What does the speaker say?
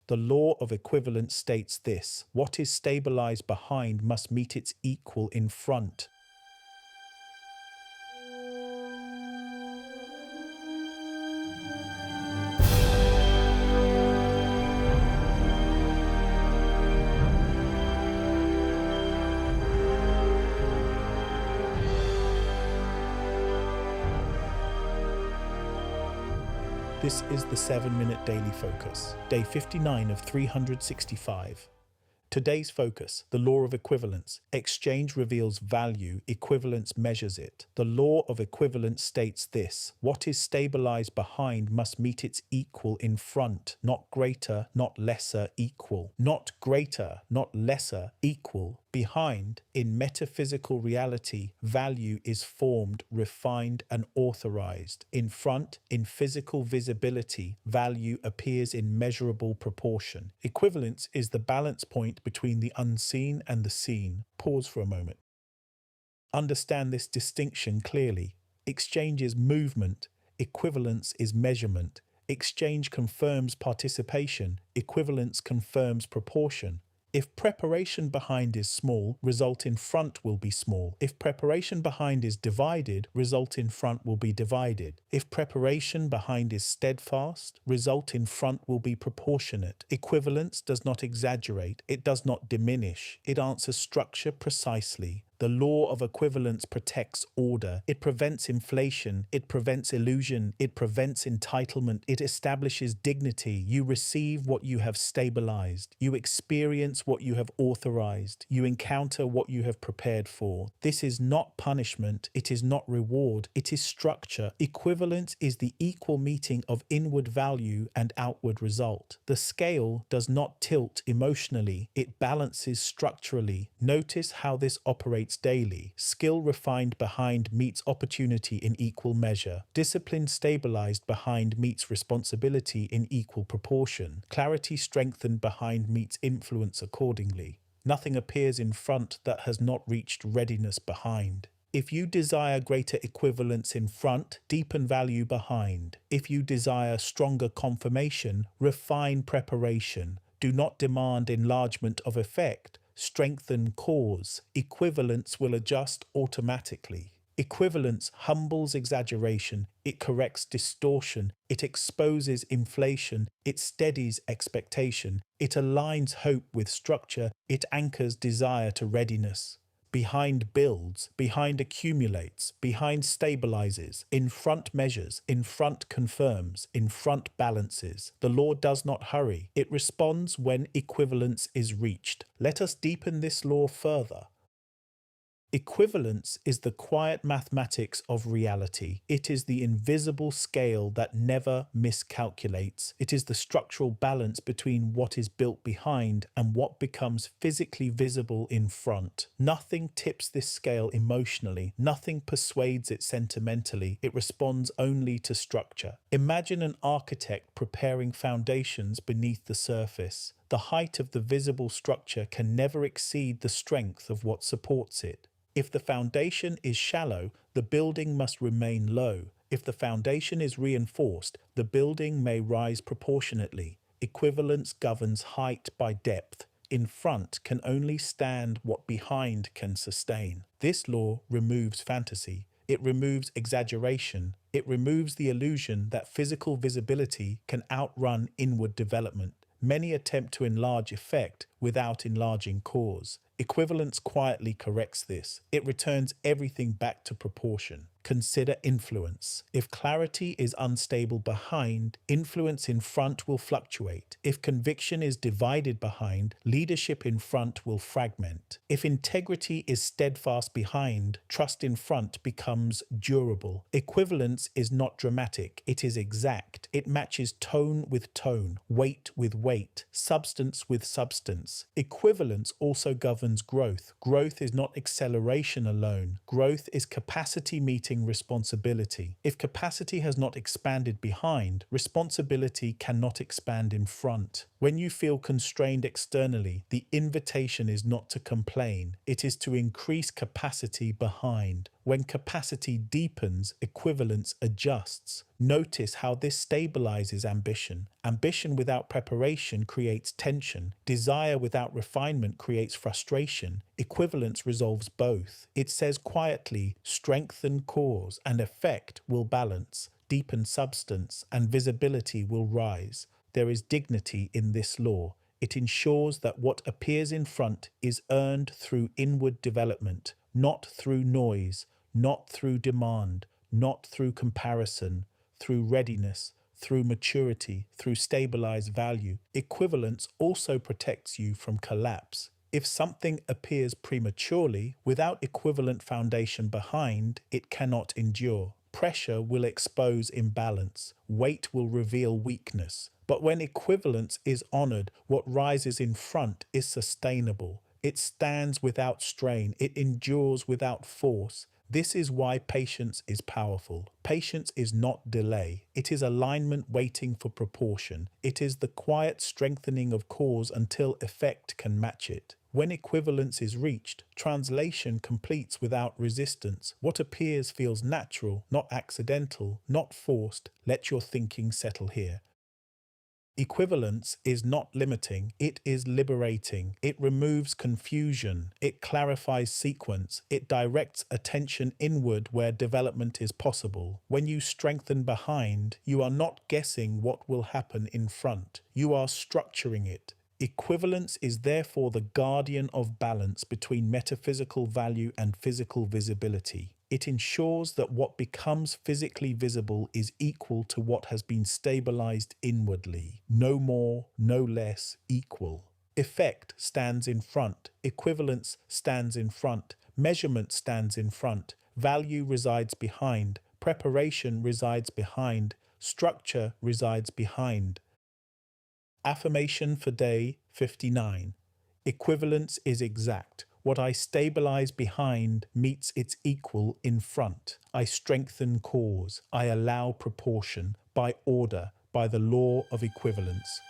The law of equivalence states this: what is stabilized behind must meet its equal in front. This is the 7-Minute Daily Focus, day 59 of 365. Today's focus: the law of equivalence. Exchange reveals value, equivalence measures it. The law of equivalence states this: what is stabilized behind must meet its equal in front, not greater, not lesser, equal. Not greater, not lesser, equal. Behind, in metaphysical reality, value is formed, refined, and authorized. In front, in physical visibility, value appears in measurable proportion. Equivalence is the balance point between the unseen and the seen. Pause for a moment. Understand this distinction clearly. Exchange is movement. Equivalence is measurement. Exchange confirms participation. Equivalence confirms proportion. If preparation behind is small, result in front will be small. If preparation behind is divided, result in front will be divided. If preparation behind is steadfast, result in front will be proportionate. Equivalence does not exaggerate, it does not diminish, it answers structure precisely. The law of equivalence protects order. It prevents inflation. It prevents illusion. It prevents entitlement. It establishes dignity. You receive what you have stabilized. You experience what you have authorized. You encounter what you have prepared for. This is not punishment. It is not reward. It is structure. Equivalence is the equal meeting of inward value and outward result. The scale does not tilt emotionally. It balances structurally. Notice how this operates daily. Skill refined behind meets opportunity in equal measure. Discipline stabilized behind meets responsibility in equal proportion. Clarity strengthened behind meets influence accordingly. Nothing appears in front that has not reached readiness behind. If you desire greater equivalence in front, deepen value behind. If you desire stronger confirmation, refine preparation. Do not demand enlargement of effect. Strengthen cause. Equivalence will adjust automatically. Equivalence humbles exaggeration, it corrects distortion, it exposes inflation, it steadies expectation, it aligns hope with structure, it anchors desire to readiness. Behind builds, behind accumulates, behind stabilizes, in front measures, in front confirms, in front balances. The law does not hurry. It responds when equivalence is reached. Let us deepen this law further. Equivalence is the quiet mathematics of reality. It is the invisible scale that never miscalculates. It is the structural balance between what is built behind and what becomes physically visible in front. Nothing tips this scale emotionally. Nothing persuades it sentimentally. It responds only to structure. Imagine an architect preparing foundations beneath the surface. The height of the visible structure can never exceed the strength of what supports it. If the foundation is shallow, the building must remain low. If the foundation is reinforced, the building may rise proportionately. Equivalence governs height by depth. In front can only stand what behind can sustain. This law removes fantasy. It removes exaggeration. It removes the illusion that physical visibility can outrun inward development. Many attempt to enlarge effect without enlarging cause. Equivalence quietly corrects this. It returns everything back to proportion. Consider influence. If clarity is unstable behind, influence in front will fluctuate. If conviction is divided behind, leadership in front will fragment. If integrity is steadfast behind, trust in front becomes durable. Equivalence is not dramatic, it is exact. It matches tone with tone, weight with weight, substance with substance. Equivalence also governs growth. Growth is not acceleration alone. Growth is capacity meeting responsibility. If capacity has not expanded behind, responsibility cannot expand in front. When you feel constrained externally, the invitation is not to complain, it is to increase capacity behind. When capacity deepens, equivalence adjusts. Notice how this stabilizes ambition. Ambition without preparation creates tension. Desire without refinement creates frustration. Equivalence resolves both. It says quietly, strengthen cause, and effect will balance. Deepen substance, and visibility will rise. There is dignity in this law. It ensures that what appears in front is earned through inward development, not through noise, not through demand, not through comparison, through readiness, through maturity, through stabilized value. Equivalence also protects you from collapse. If something appears prematurely, without equivalent foundation behind, it cannot endure. Pressure will expose imbalance. Weight will reveal weakness. But when equivalence is honored, what rises in front is sustainable. It stands without strain. It endures without force. This is why patience is powerful. Patience is not delay. It is alignment waiting for proportion. It is the quiet strengthening of cause until effect can match it. When equivalence is reached, translation completes without resistance. What appears feels natural, not accidental, not forced. Let your thinking settle here. Equivalence is not limiting, it is liberating. It removes confusion, it clarifies sequence, it directs attention inward where development is possible. When you strengthen behind, you are not guessing what will happen in front, you are structuring it. Equivalence is therefore the guardian of balance between metaphysical value and physical visibility. It ensures that what becomes physically visible is equal to what has been stabilized inwardly. No more, no less, equal. Effect stands in front. Equivalence stands in front. Measurement stands in front. Value resides behind. Preparation resides behind. Structure resides behind. Affirmation for day 59. Equivalence is exact. What I stabilize behind meets its equal in front. I strengthen cause. I allow proportion by order, by the law of equivalence.